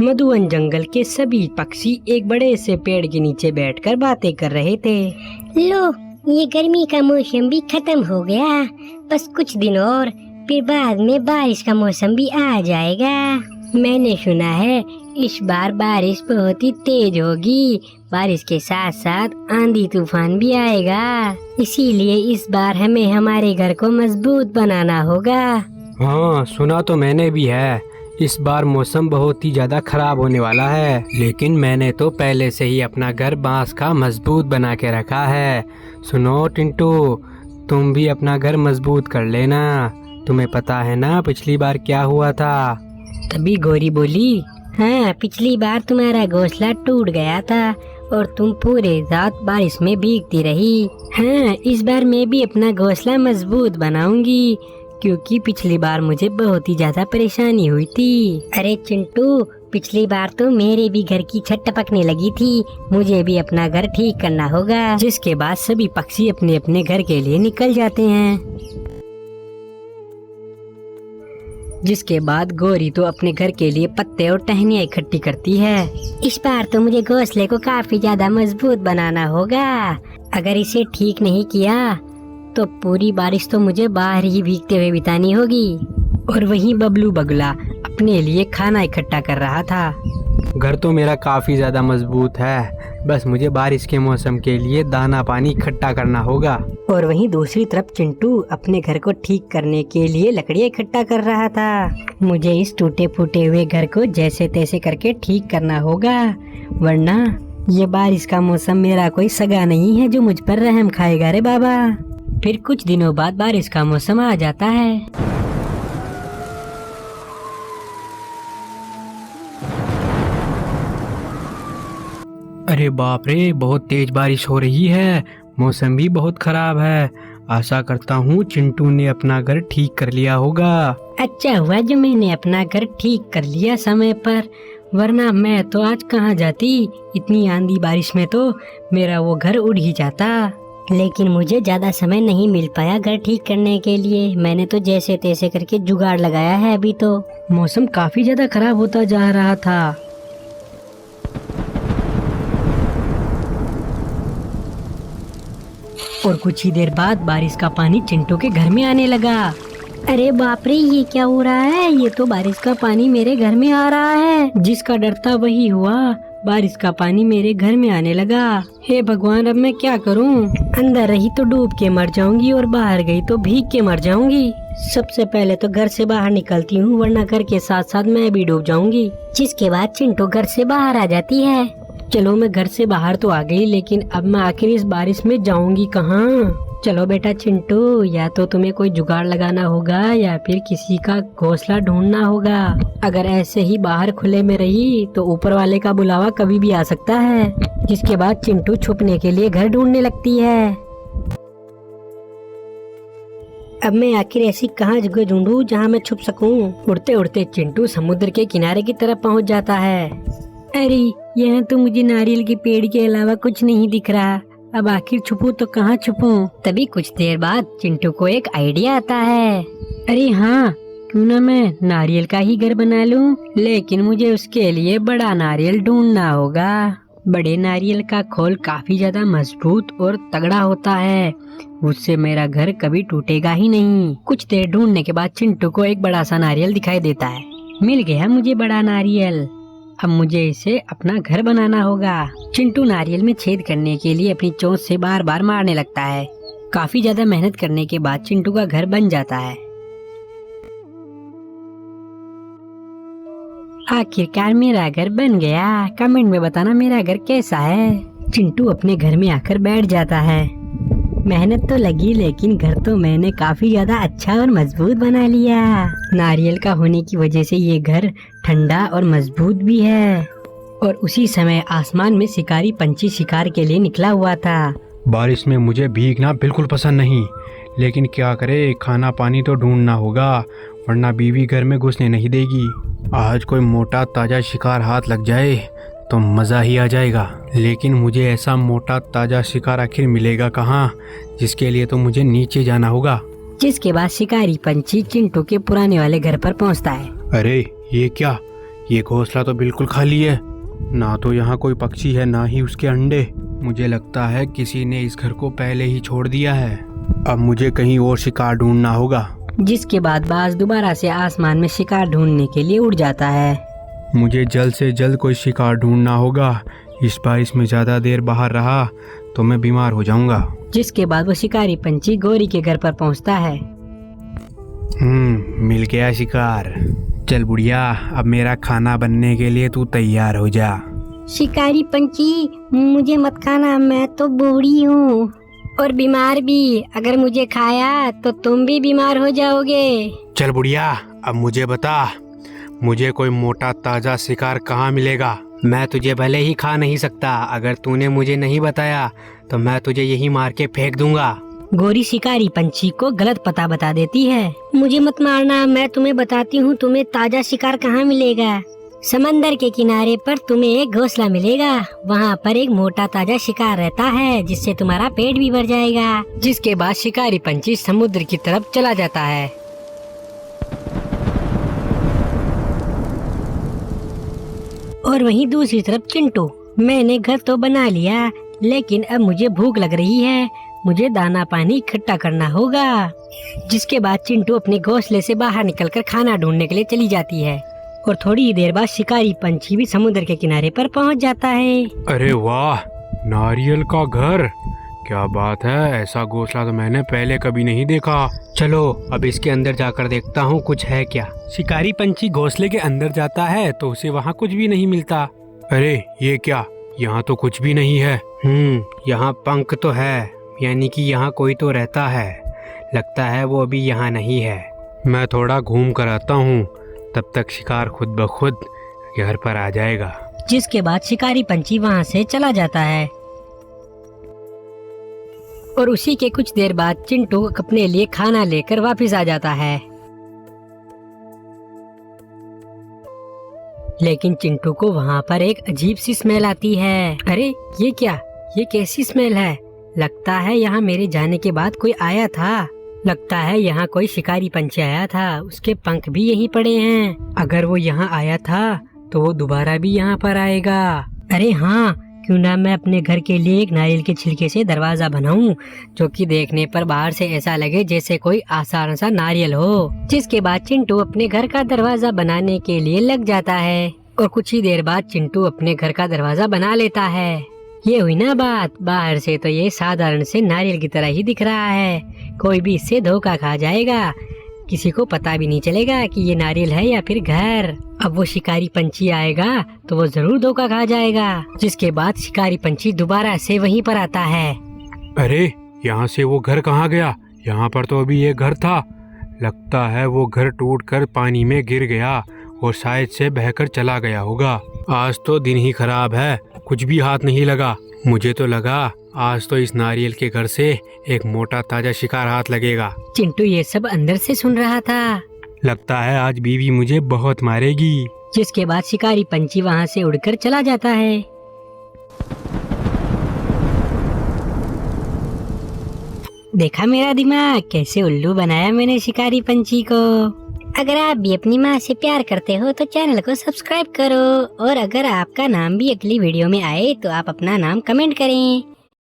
मधुवन जंगल के सभी पक्षी एक बड़े से पेड़ के नीचे बैठकर बातें कर रहे थे। लो, ये गर्मी का मौसम भी खत्म हो गया। बस कुछ दिन और, फिर बाद में बारिश का मौसम भी आ जाएगा। मैंने सुना है इस बार बारिश बहुत ही तेज होगी। बारिश के साथ साथ आंधी तूफान भी आएगा। इसीलिए इस बार हमें हमारे घर को मजबूत बनाना होगा। हाँ, सुना तो मैंने भी है। इस बार मौसम बहुत ही ज्यादा खराब होने वाला है, लेकिन मैंने तो पहले से ही अपना घर बांस का मजबूत बना के रखा है। सुनो टिंटू, तुम भी अपना घर मजबूत कर लेना। तुम्हें पता है ना पिछली बार क्या हुआ था? तभी गौरी बोली, हाँ, पिछली बार तुम्हारा घोंसला टूट गया था और तुम पूरे रात बारिश में भीगती रही। हाँ, इस बार मैं भी अपना घोंसला मजबूत बनाऊंगी, क्योंकि पिछली बार मुझे बहुत ही ज्यादा परेशानी हुई थी। अरे चिंटू, पिछली बार तो मेरे भी घर की छत टपकने लगी थी। मुझे भी अपना घर ठीक करना होगा। जिसके बाद सभी पक्षी अपने अपने घर के लिए निकल जाते हैं। जिसके बाद गौरी तो अपने घर के लिए पत्ते और टहनियाँ इकट्ठी करती है। इस बार तो मुझे घोंसले को काफी ज्यादा मजबूत बनाना होगा। अगर इसे ठीक नहीं किया तो पूरी बारिश तो मुझे बाहर ही भीगते हुए बितानी होगी। और वहीं बबलू बगुला अपने लिए खाना इकट्ठा कर रहा था। घर तो मेरा काफी ज्यादा मजबूत है, बस मुझे बारिश के मौसम के लिए दाना पानी इकट्ठा करना होगा। और वहीं दूसरी तरफ चिंटू अपने घर को ठीक करने के लिए लकड़ियाँ इकट्ठा कर रहा था। मुझे इस टूटे फूटे हुए घर को जैसे तैसे करके ठीक करना होगा, वरना ये बारिश का मौसम मेरा कोई सगा नहीं है जो मुझ पर रहम खाएगा रे बाबा। फिर कुछ दिनों बाद बारिश का मौसम आ जाता है। अरे बाप रे, बहुत तेज बारिश हो रही है। मौसम भी बहुत खराब है। आशा करता हूँ चिंटू ने अपना घर ठीक कर लिया होगा। अच्छा हुआ जो मैंने अपना घर ठीक कर लिया समय पर, वरना मैं तो आज कहाँ जाती। इतनी आंधी बारिश में तो मेरा वो घर उड़ ही जाता। लेकिन मुझे ज्यादा समय नहीं मिल पाया घर ठीक करने के लिए। मैंने तो जैसे तैसे करके जुगाड़ लगाया है। अभी तो मौसम काफी ज्यादा खराब होता जा रहा था। और कुछ ही देर बाद बारिश का पानी चिंटू के घर में आने लगा। अरे बाप रे, ये क्या हो रहा है? ये तो बारिश का पानी मेरे घर में आ रहा है। जिसका डर था वही हुआ, बारिश का पानी मेरे घर में आने लगा। हे भगवान, अब मैं क्या करूं? अंदर रही तो डूब के मर जाऊंगी और बाहर गई तो भीग के मर जाऊंगी। सबसे पहले तो घर से बाहर निकलती हूँ, वरना घर के साथ साथ मैं भी डूब जाऊंगी। जिसके बाद चिंटू घर से बाहर आ जाती है। चलो, मैं घर से बाहर तो आ गई, लेकिन अब मैं आखिर इस बारिश में जाऊंगी कहाँ? चलो बेटा चिंटू, या तो तुम्हें कोई जुगाड़ लगाना होगा या फिर किसी का घोंसला ढूंढना होगा। अगर ऐसे ही बाहर खुले में रही तो ऊपर वाले का बुलावा कभी भी आ सकता है। जिसके बाद चिंटू छुपने के लिए घर ढूंढने लगती है। अब मैं आखिर ऐसी कहाँ जगह ढूंढूं जहाँ मैं छुप सकूं? उड़ते उड़ते चिंटू समुद्र के किनारे की तरफ पहुँच जाता है। अरे, यहाँ तो मुझे नारियल के पेड़ के अलावा कुछ नहीं दिख रहा। अब आखिर छुपूं तो कहाँ छुपूं? तभी कुछ देर बाद चिंटू को एक आइडिया आता है। अरे हाँ, क्यों ना मैं नारियल का ही घर बना लूं, लेकिन मुझे उसके लिए बड़ा नारियल ढूंढना होगा। बड़े नारियल का खोल काफी ज्यादा मजबूत और तगड़ा होता है, उससे मेरा घर कभी टूटेगा ही नहीं। कुछ देर ढूंढने के बाद चिंटू को एक बड़ा सा नारियल दिखाई देता है। मिल गया मुझे बड़ा नारियल। अब मुझे इसे अपना घर बनाना होगा। चिंटू नारियल में छेद करने के लिए अपनी चोंच से बार बार मारने लगता है। काफी ज्यादा मेहनत करने के बाद चिंटू का घर बन जाता है। आखिरकार मेरा घर बन गया। कमेंट में बताना मेरा घर कैसा है। चिंटू अपने घर में आकर बैठ जाता है। मेहनत तो लगी, लेकिन घर तो मैंने काफी ज्यादा अच्छा और मजबूत बना लिया। नारियल का होने की वजह से ये घर ठंडा और मजबूत भी है। और उसी समय आसमान में शिकारी पंछी शिकार के लिए निकला हुआ था। बारिश में मुझे भीगना बिल्कुल पसंद नहीं, लेकिन क्या करे, खाना पानी तो ढूंढना होगा, वरना बीवी घर में घुसने नहीं देगी। आज कोई मोटा ताजा शिकार हाथ लग जाए तो मज़ा ही आ जाएगा। लेकिन मुझे ऐसा मोटा ताजा शिकार आखिर मिलेगा कहाँ, जिसके लिए तो मुझे नीचे जाना होगा। जिसके बाद शिकारी पंछी चिंटू के पुराने वाले घर पर पहुँचता है। अरे ये क्या, ये घोंसला तो बिल्कुल खाली है, ना तो यहाँ कोई पक्षी है ना ही उसके अंडे। मुझे लगता है किसी ने इस घर को पहले ही छोड़ दिया है। अब मुझे कहीं और शिकार ढूंढना होगा। जिसके बाद बाज दोबारा से आसमान में शिकार ढूंढने के लिए उड़ जाता है। मुझे जल्द से जल्द कोई शिकार ढूंढना होगा। इस बार इसमें ज़्यादा देर बाहर रहा तो मैं बीमार हो जाऊंगा। जिसके बाद वो शिकारी पंछी गौरी के घर पर पहुंचता है। मिल गया शिकार। चल बुढ़िया, अब मेरा खाना बनने के लिए तू तैयार हो जा। शिकारी पंछी, मुझे मत खाना, मैं तो बूढ़ी हूँ और बीमार भी। अगर मुझे खाया तो तुम भी बीमार हो जाओगे। चल बुढ़िया, अब मुझे बता, मुझे कोई मोटा ताजा शिकार कहाँ मिलेगा? मैं तुझे भले ही खा नहीं सकता, अगर तूने मुझे नहीं बताया तो मैं तुझे यही मार के फेंक दूंगा। गौरी शिकारी पंछी को गलत पता बता देती है। मुझे मत मारना, मैं तुम्हें बताती हूँ तुम्हें ताजा शिकार कहाँ मिलेगा। समंदर के किनारे पर तुम्हें एक घोंसला मिलेगा, वहाँ पर एक मोटा ताजा शिकार रहता है जिससे तुम्हारा पेट भी भर जाएगा। जिसके बाद शिकारी पंछी समुद्र की तरफ चला जाता है। और वहीं दूसरी तरफ चिंटू, मैंने घर तो बना लिया लेकिन अब मुझे भूख लग रही है, मुझे दाना पानी इकट्ठा करना होगा। जिसके बाद चिंटू अपने घोंसले से बाहर निकलकर खाना ढूंढने के लिए चली जाती है। और थोड़ी ही देर बाद शिकारी पंछी भी समुद्र के किनारे पर पहुंच जाता है। अरे वाह, नारियल का घर, क्या बात है, ऐसा घोंसला तो मैंने पहले कभी नहीं देखा। चलो अब इसके अंदर जाकर देखता हूँ कुछ है क्या। शिकारी पंछी घोंसले के अंदर जाता है तो उसे वहाँ कुछ भी नहीं मिलता। अरे ये क्या, यहाँ तो कुछ भी नहीं है। यहाँ पंख तो है, यानी कि यहाँ कोई तो रहता है। लगता है वो अभी यहाँ नहीं है। मैं थोड़ा घूम कर आता हूँ, तब तक शिकार खुद ब खुद घर पर आ जाएगा। जिसके बाद शिकारी पंछी वहाँ से चला जाता है। और उसी के कुछ देर बाद चिंटू अपने लिए खाना लेकर वापस आ जाता है। लेकिन चिंटू को वहाँ पर एक अजीब सी स्मेल आती है। अरे ये क्या, ये कैसी स्मेल है? लगता है यहाँ मेरे जाने के बाद कोई आया था। लगता है यहाँ कोई शिकारी पंछी आया था, उसके पंख भी यहीं पड़े हैं। अगर वो यहाँ आया था तो वो दोबारा भी यहाँ पर आएगा। अरे हाँ, क्यों ना मैं अपने घर के लिए एक नारियल के छिलके से दरवाजा बनाऊं, जो कि देखने पर बाहर से ऐसा लगे जैसे कोई आसान सा नारियल हो। जिसके बाद चिंटू अपने घर का दरवाजा बनाने के लिए लग जाता है। और कुछ ही देर बाद चिंटू अपने घर का दरवाजा बना लेता है। ये हुई ना बात, बाहर से तो ये साधारण से नारियल की तरह ही दिख रहा है, कोई भी इससे धोखा खा जाएगा, किसी को पता भी नहीं चलेगा कि ये नारियल है या फिर घर। अब वो शिकारी पंछी आएगा तो वो जरूर धोखा खा जाएगा। जिसके बाद शिकारी पंछी दोबारा से वहीं पर आता है। अरे यहाँ से वो घर कहाँ गया? यहाँ पर तो अभी ये घर था। लगता है वो घर टूटकर पानी में गिर गया और शायद से बहकर चला गया होगा। आज तो दिन ही खराब है, कुछ भी हाथ नहीं लगा। मुझे तो लगा आज तो इस नारियल के घर से एक मोटा ताजा शिकार हाथ लगेगा। चिंटू ये सब अंदर से सुन रहा था। लगता है आज बीवी मुझे बहुत मारेगी। जिसके बाद शिकारी पंछी वहाँ से उड़कर चला जाता है। देखा मेरा दिमाग, कैसे उल्लू बनाया मैंने शिकारी पंछी को। अगर आप भी अपनी माँ से प्यार करते हो तो चैनल को सब्सक्राइब करो, और अगर आपका नाम भी अगली वीडियो में आए तो आप अपना नाम कमेंट करें।